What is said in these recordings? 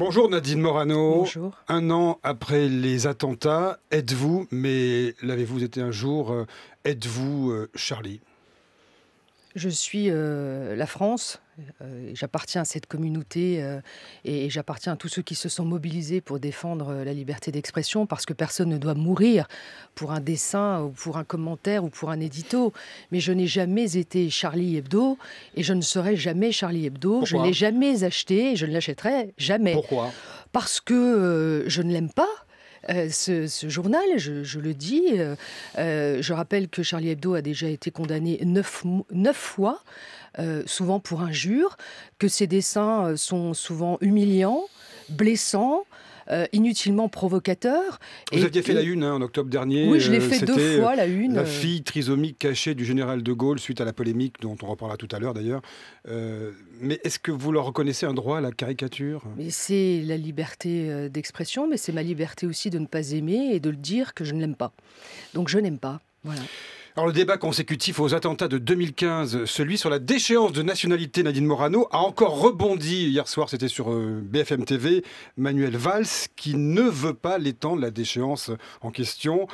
Bonjour Nadine Morano. Bonjour. Un an après les attentats, êtes-vous, mais l'avez-vous été un jour, êtes-vous Charlie? Je suis la France, j'appartiens à cette communauté et j'appartiens à tous ceux qui se sont mobilisés pour défendre la liberté d'expression, parce que personne ne doit mourir pour un dessin ou pour un commentaire ou pour un édito. Mais je n'ai jamais été Charlie Hebdo et je ne serai jamais Charlie Hebdo. Pourquoi? Je ne l'ai jamais acheté et je ne l'achèterai jamais. Pourquoi? Parce que je ne l'aime pas. Ce journal, je le dis, je rappelle que Charlie Hebdo a déjà été condamné 9 fois, souvent pour injure, que ses dessins sont souvent humiliants, blessants, inutilement provocateurs. Vous aviez fait la une en octobre dernier. Oui, je l'ai fait 2 fois, la une. La fille trisomique cachée du général de Gaulle, suite à la polémique dont on reparlera tout à l'heure d'ailleurs. Mais est-ce que vous leur reconnaissez un droit à la caricature? Mais c'est la liberté d'expression, mais c'est ma liberté aussi de ne pas aimer et de le dire que je ne l'aime pas. Donc je n'aime pas, voilà. Alors le débat consécutif aux attentats de 2015, celui sur la déchéance de nationalité Nadine Morano, a encore rebondi. Hier soir, c'était sur BFM TV, Manuel Valls, qui ne veut pas l'étendre, la déchéance en question,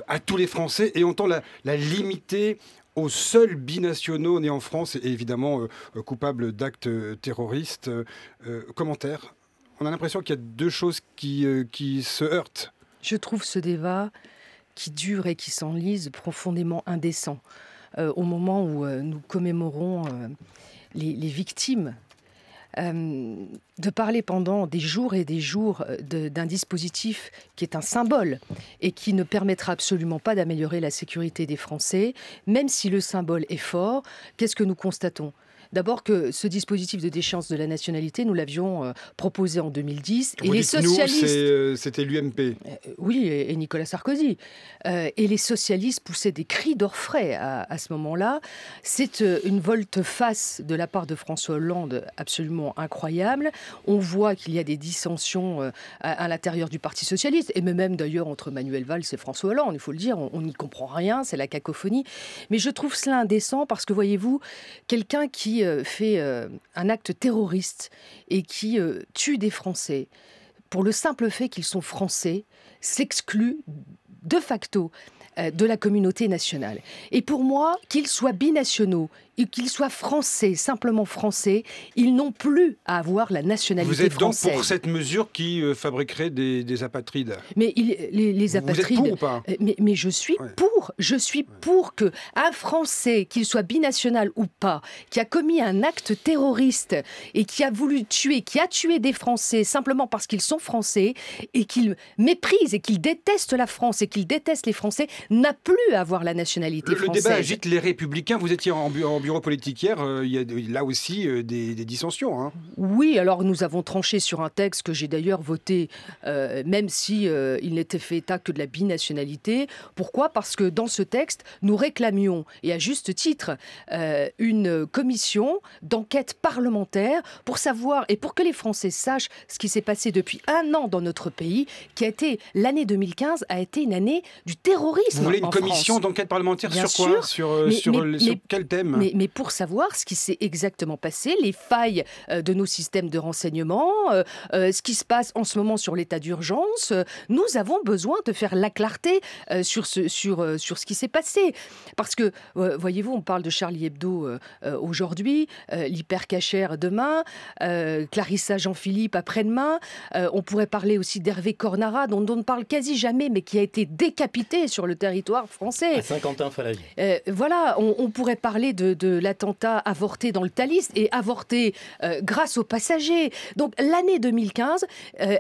à tous les Français et entend la limiter aux seuls binationaux nés en France et évidemment coupables d'actes terroristes. Commentaire. On a l'impression qu'il y a deux choses qui se heurtent. Je trouve ce débat qui dure et qui s'enlise profondément indécent. Au moment où nous commémorons les victimes, de parler pendant des jours et des jours d'un dispositif qui est un symbole et qui ne permettra absolument pas d'améliorer la sécurité des Français, même si le symbole est fort, qu'est-ce que nous constatons ? D'abord que ce dispositif de déchéance de la nationalité, nous l'avions proposé en 2010. Vous et les socialistes... c'était l'UMP. Oui, et Nicolas Sarkozy. Et les socialistes poussaient des cris d'orfraie à ce moment-là. C'est une volte-face de la part de François Hollande absolument incroyable. On voit qu'il y a des dissensions à l'intérieur du Parti socialiste, et même d'ailleurs entre Manuel Valls et François Hollande, il faut le dire, on n'y comprend rien, c'est la cacophonie. Mais je trouve cela indécent parce que, voyez-vous, quelqu'un qui fait un acte terroriste et qui tue des Français pour le simple fait qu'ils sont français, s'exclut de facto de la communauté nationale. Et pour moi, qu'ils soient binationaux et qu'ils soient français, simplement français, ils n'ont plus à avoir la nationalité française. Vous êtes donc pour cette mesure qui fabriquerait des apatrides? Mais les apatrides... Vous êtes pour ou pas? Mais je suis pour. Je suis pour que un Français, qu'il soit binational ou pas, qui a commis un acte terroriste et qui a voulu tuer, qui a tué des Français simplement parce qu'ils sont Français et qu'il méprise et qu'il déteste la France et qu'il déteste les Français, n'a plus à avoir la nationalité française. Le débat agite les Républicains. Vous étiez en bureau politique hier. Il y a là aussi des dissensions. Hein. Oui, alors nous avons tranché sur un texte que j'ai d'ailleurs voté, même si il n'était fait état que de la binationalité. Pourquoi ? Parce que dans ce texte, nous réclamions, et à juste titre, une commission d'enquête parlementaire pour savoir et pour que les Français sachent ce qui s'est passé depuis un an dans notre pays, qui a été l'année 2015 a été une année du terrorisme. Vous voulez une commission d'enquête parlementaire Bien sur quoi? sûr. Sur quel thème? Mais pour savoir ce qui s'est exactement passé, les failles de nos systèmes de renseignement, ce qui se passe en ce moment sur l'état d'urgence, nous avons besoin de faire la clarté sur ce qui s'est passé. Parce que, voyez-vous, on parle de Charlie Hebdo aujourd'hui, l'hypercachère demain, Clarissa Jean-Philippe après-demain, on pourrait parler aussi d'Hervé Cornara, dont on ne parle quasi jamais, mais qui a été décapité sur le territoire français. À Saint-Quentin-Fallavier. Voilà, on pourrait parler de l'attentat avorté dans le Thalys et avorté grâce aux passagers. Donc l'année 2015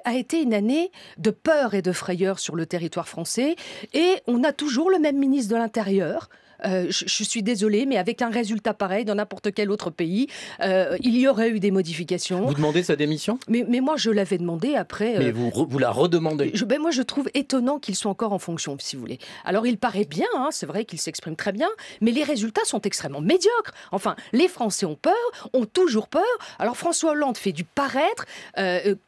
a été une année de peur et de frayeur sur le territoire français et on a toujours le même ministre de l'Intérieur. Je suis désolée, mais avec un résultat pareil dans n'importe quel autre pays, il y aurait eu des modifications. Vous demandez sa démission ? Mais moi, je l'avais demandé après... Mais vous la redemandez ? Moi, je trouve étonnant qu'il soit encore en fonction, si vous voulez. Alors, il paraît bien, hein, c'est vrai qu'il s'exprime très bien, mais les résultats sont extrêmement médiocres. Enfin, les Français ont peur, ont toujours peur. Alors, François Hollande fait du paraître, est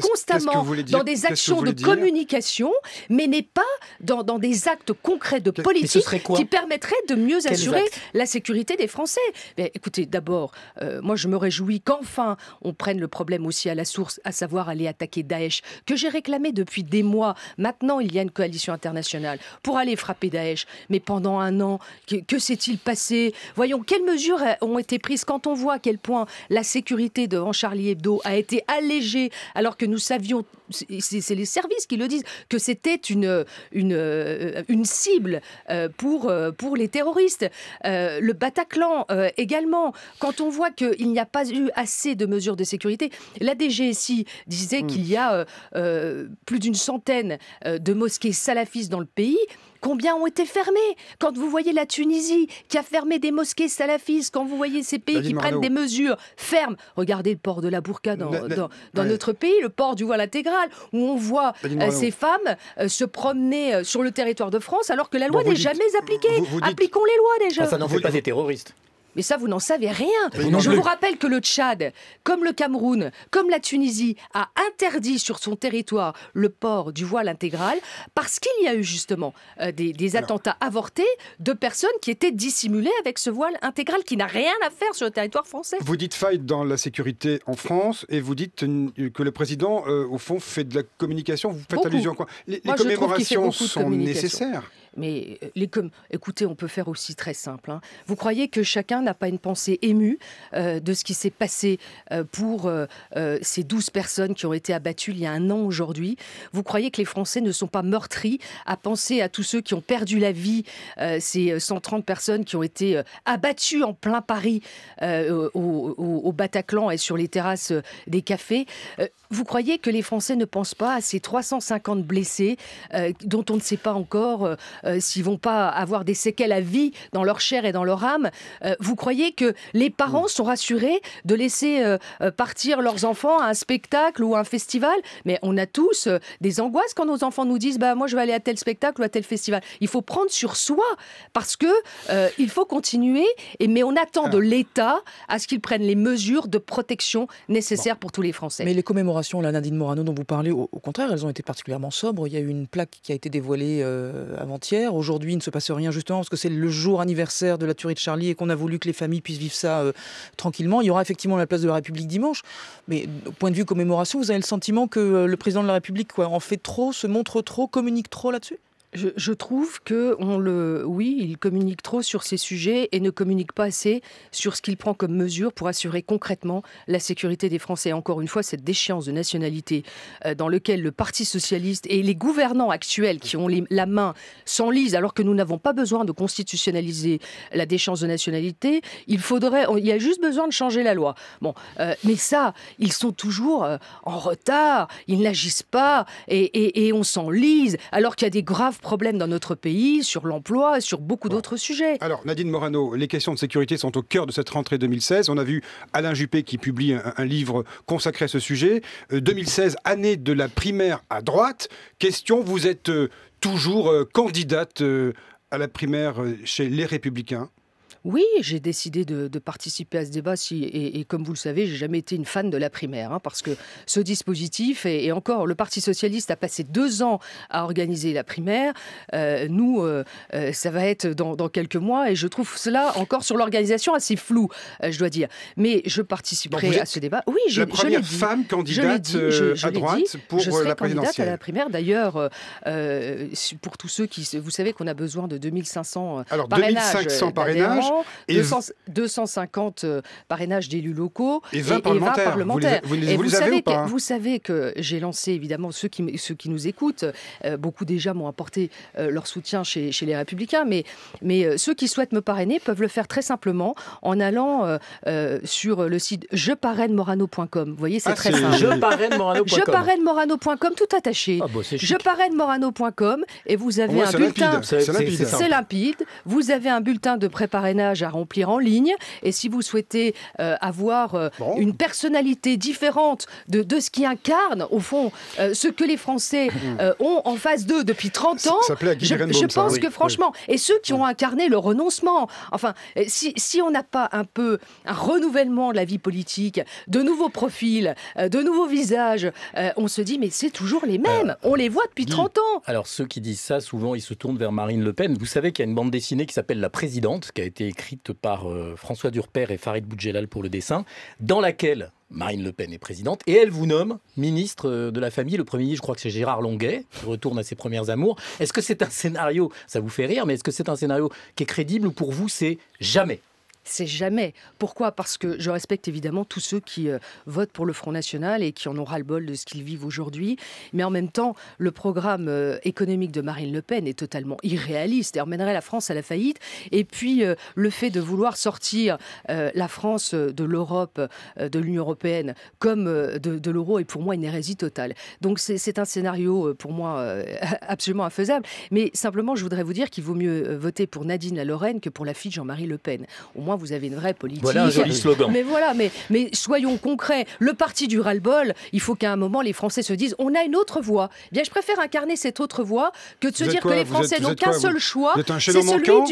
constamment dans des actions de communication, mais n'est pas dans des actes concrets de politique qui permettraient permettrait de mieux assurer actes la sécurité des Français. Mais écoutez, d'abord, moi je me réjouis qu'enfin on prenne le problème aussi à la source, à savoir aller attaquer Daesh, que j'ai réclamé depuis des mois. Maintenant, il y a une coalition internationale pour aller frapper Daesh. Mais pendant un an, que s'est-il passé? Voyons, quelles mesures ont été prises quand on voit à quel point la sécurité devant Charlie Hebdo a été allégée, alors que nous savions, c'est les services qui le disent, que c'était une cible pour les terroristes. Le Bataclan également, quand on voit qu'il n'y a pas eu assez de mesures de sécurité, la DGSI disait qu'il y a plus d'une centaine de mosquées salafistes dans le pays. Combien ont été fermés? Quand vous voyez la Tunisie qui a fermé des mosquées salafistes, quand vous voyez ces pays qui prennent des mesures fermes, regardez le port de la burqa dans notre pays, le port du voile intégral, où on voit ces femmes se promener sur le territoire de France alors que la loi n'est jamais appliquée. Appliquons les lois déjà. Ça n'en fait pas des terroristes. Mais ça, vous n'en savez rien. Je vous rappelle que le Tchad, comme le Cameroun, comme la Tunisie, a interdit sur son territoire le port du voile intégral parce qu'il y a eu justement des attentats avortés de personnes qui étaient dissimulées avec ce voile intégral qui n'a rien à faire sur le territoire français. Vous dites faille dans la sécurité en France et vous dites que le président, au fond, fait de la communication. Vous faites allusion à quoi? Les commémorations sont nécessaires. Mais écoutez, on peut faire aussi très simple. Hein. Vous croyez que chacun n'a pas une pensée émue de ce qui s'est passé pour ces 12 personnes qui ont été abattues il y a un an aujourd'hui? Vous croyez que les Français ne sont pas meurtris à penser à tous ceux qui ont perdu la vie, ces 130 personnes qui ont été abattues en plein Paris au Bataclan et sur les terrasses des cafés? Vous croyez que les Français ne pensent pas à ces 350 blessés dont on ne sait pas encore s'ils vont pas avoir des séquelles à vie dans leur chair et dans leur âme? Vous croyez que les parents sont rassurés de laisser partir leurs enfants à un spectacle ou à un festival? Mais on a tous des angoisses quand nos enfants nous disent moi je vais aller à tel spectacle ou à tel festival. Il faut prendre sur soi parce que il faut continuer, mais on attend de l'État à ce qu'il prenne les mesures de protection nécessaires pour tous les Français. Mais les commémorations, Nadine Morano, dont vous parlez, au contraire, elles ont été particulièrement sobres. Il y a eu une plaque qui a été dévoilée avant-hier. Aujourd'hui, il ne se passe rien justement parce que c'est le jour anniversaire de la tuerie de Charlie et qu'on a voulu que les familles puissent vivre ça tranquillement. Il y aura effectivement la place de la République dimanche. Mais au point de vue commémoration, vous avez le sentiment que le président de la République en fait trop, se montre trop, communique trop là-dessus ? Je trouve que il communique trop sur ces sujets et ne communique pas assez sur ce qu'il prend comme mesure pour assurer concrètement la sécurité des Français. Encore une fois, cette déchéance de nationalité dans laquelle le Parti socialiste et les gouvernants actuels qui ont la main s'enlisent alors que nous n'avons pas besoin de constitutionnaliser la déchéance de nationalité, il y a juste besoin de changer la loi. Mais ça, ils sont toujours en retard, ils n'agissent pas et on s'enlise alors qu'il y a des graves problèmes dans notre pays, sur l'emploi, sur beaucoup d'autres sujets. Alors, Nadine Morano, les questions de sécurité sont au cœur de cette rentrée 2016. On a vu Alain Juppé qui publie un livre consacré à ce sujet. 2016, année de la primaire à droite. Question, vous êtes toujours candidate à la primaire chez Les Républicains? Oui, j'ai décidé de participer à ce débat et comme vous le savez, j'ai jamais été une fan de la primaire parce que ce dispositif, et encore, le Parti socialiste a passé 2 ans à organiser la primaire. Nous, ça va être dans quelques mois et je trouve cela encore sur l'organisation assez flou, je dois dire. Mais je participerai à ce débat. Oui, la première femme candidate à droite pour la présidentielle. Je serai candidate à la primaire. D'ailleurs, pour tous ceux qui... Vous savez qu'on a besoin de 2500 parrainages. 2500 parrainages. Et 250 parrainages d'élus locaux et 20 parlementaires. Vous savez que j'ai lancé, évidemment, ceux qui nous écoutent, beaucoup déjà m'ont apporté leur soutien chez les Républicains, mais ceux qui souhaitent me parrainer peuvent le faire très simplement en allant sur le site jeparrainemorano.com. Vous voyez, c'est très simple. Jeparrainemorano.com, tout attaché. Jeparrainemorano.com et vous avez un bulletin. C'est limpide. C'est limpide. Vous avez un bulletin de pré-parrainage parrainages à remplir en ligne. Et si vous souhaitez avoir une personnalité différente de ce qui incarne, au fond, ce que les Français ont en face d'eux depuis 30 ans, je pense que franchement, et ceux qui ont incarné le renoncement, enfin, si on n'a pas un peu un renouvellement de la vie politique, de nouveaux profils, de nouveaux visages, on se dit, mais c'est toujours les mêmes. On les voit depuis 30 ans. Alors, ceux qui disent ça, souvent, ils se tournent vers Marine Le Pen. Vous savez qu'il y a une bande dessinée qui s'appelle La Présidente, qui a été écrite par François Durper et Farid Boudjelal pour le dessin, dans laquelle Marine Le Pen est présidente, et elle vous nomme ministre de la Famille. Le Premier ministre, je crois que c'est Gérard Longuet, qui retourne à ses premières amours. Est-ce que c'est un scénario, ça vous fait rire, mais est-ce que c'est un scénario qui est crédible ou pour vous, c'est jamais ? C'est jamais. Pourquoi ? Parce que je respecte évidemment tous ceux qui votent pour le Front National et qui en ont ras-le-bol de ce qu'ils vivent aujourd'hui. Mais en même temps, le programme économique de Marine Le Pen est totalement irréaliste et emmènerait la France à la faillite. Et puis, le fait de vouloir sortir la France de l'Europe, de l'Union européenne, comme de l'euro, est pour moi une hérésie totale. Donc, c'est un scénario, pour moi, absolument infaisable. Mais simplement, je voudrais vous dire qu'il vaut mieux voter pour Nadine La Lorraine que pour la fille de Jean-Marie Le Pen. Au moins, vous avez une vraie politique. Voilà un joli slogan. Mais voilà, mais soyons concrets. Le parti du ras-le-bol, il faut qu'à un moment, les Français se disent, on a une autre voie. Eh bien, je préfère incarner cette autre voie que de se dire que les Français n'ont qu'un seul choix. C'est celui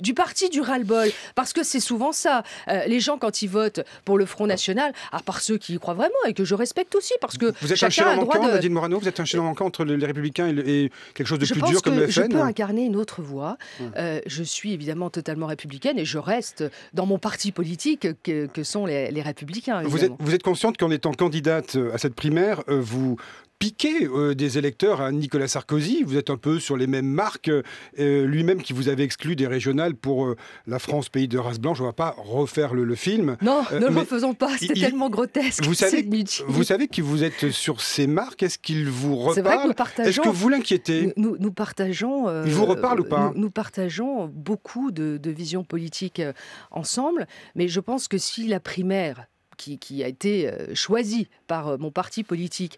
du parti du ras-le-bol. Parce que c'est souvent ça. Les gens, quand ils votent pour le Front National, à part ceux qui y croient vraiment et que je respecte aussi, parce que vous êtes un chaînon manquant, Nadine Morano, vous êtes un chaînon manquant entre les Républicains et quelque chose de plus dur comme le FN. Je peux incarner une autre voie. Je suis évidemment totalement républicaine et je reste dans mon parti politique que sont les Républicains. Vous êtes consciente qu'en étant candidate à cette primaire, vous piquez des électeurs à Nicolas Sarkozy. Vous êtes un peu sur les mêmes marques. Lui-même qui vous avait exclu des régionales pour la France, pays de race blanche. On ne va pas refaire le film. Non, ne le refaisons pas. C'était tellement grotesque. Vous savez que vous êtes sur ces marques. Est-ce qu'il vous reparle ? C'est vrai que nous partageons. Est-ce que vous l'inquiétez ? Nous partageons. Il vous reparle ou pas ? Nous partageons beaucoup de visions politiques ensemble. Mais je pense que si la primaire qui a été choisi par mon parti politique,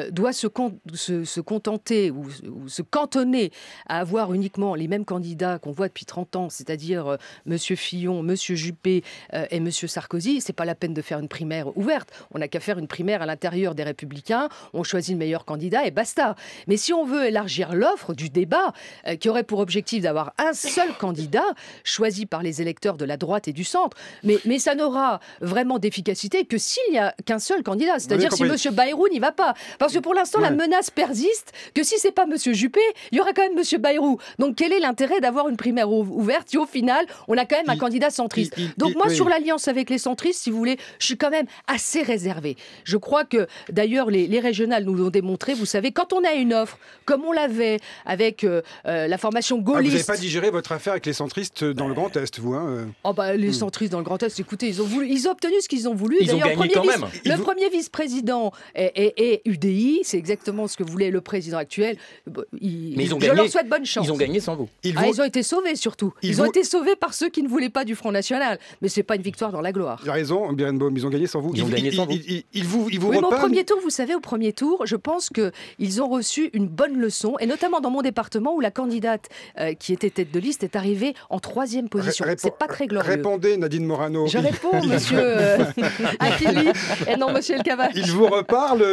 doit se contenter ou se cantonner à avoir uniquement les mêmes candidats qu'on voit depuis 30 ans, c'est-à-dire M. Fillon, M. Juppé et M. Sarkozy, c'est pas la peine de faire une primaire ouverte. On n'a qu'à faire une primaire à l'intérieur des Républicains, on choisit le meilleur candidat et basta. Mais si on veut élargir l'offre du débat, qui aurait pour objectif d'avoir un seul candidat, choisi par les électeurs de la droite et du centre, mais ça n'aura vraiment d'efficacité que s'il n'y a qu'un seul candidat, c'est-à-dire si M. Bayrou n'y va pas. Parce que pour l'instant, la menace persiste que si c'est pas M. Juppé, il y aura quand même M. Bayrou. Donc quel est l'intérêt d'avoir une primaire ouverte si au final, on a quand même un candidat centriste ? Donc moi, sur l'alliance avec les centristes, si vous voulez, je suis quand même assez réservée. Je crois que, d'ailleurs, les régionales nous l'ont démontré. Vous savez, quand on a une offre, comme on l'avait avec la formation gaulliste... vous n'avez pas digéré votre affaire avec les centristes dans le Grand Est, vous les centristes dans le Grand Est, écoutez, ils ont obtenu ce qu'ils ont voulu. Ils ont gagné quand même. Le premier vice-président est UDI, c'est exactement ce que voulait le président actuel. Je leur souhaite bonne chance. Ils ont gagné sans vous. Ils ont été sauvés surtout. Ils ont été sauvés par ceux qui ne voulaient pas du Front National. Mais ce n'est pas une victoire dans la gloire. Il a raison, Birenbaum, ils ont gagné sans vous. Ils ont gagné sans vous. Ils vous mais au premier tour, vous savez, au premier tour, je pense qu'ils ont reçu une bonne leçon, et notamment dans mon département où la candidate qui était tête de liste est arrivée en 3e position. C'est pas très glorieux. Répondez, Nadine Morano. Je réponds, monsieur Achille, et non, monsieur El Kabbach. Il vous reparle,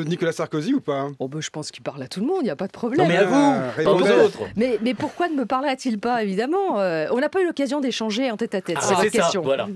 Nicolas Sarkozy, ou pas ? Je pense qu'il parle à tout le monde, il n'y a pas de problème. Non, mais à vous, pas aux autres. Mais pourquoi ne me parlera-t-il pas, évidemment ? On n'a pas eu l'occasion d'échanger en tête-à-tête. C'est la question. Voilà.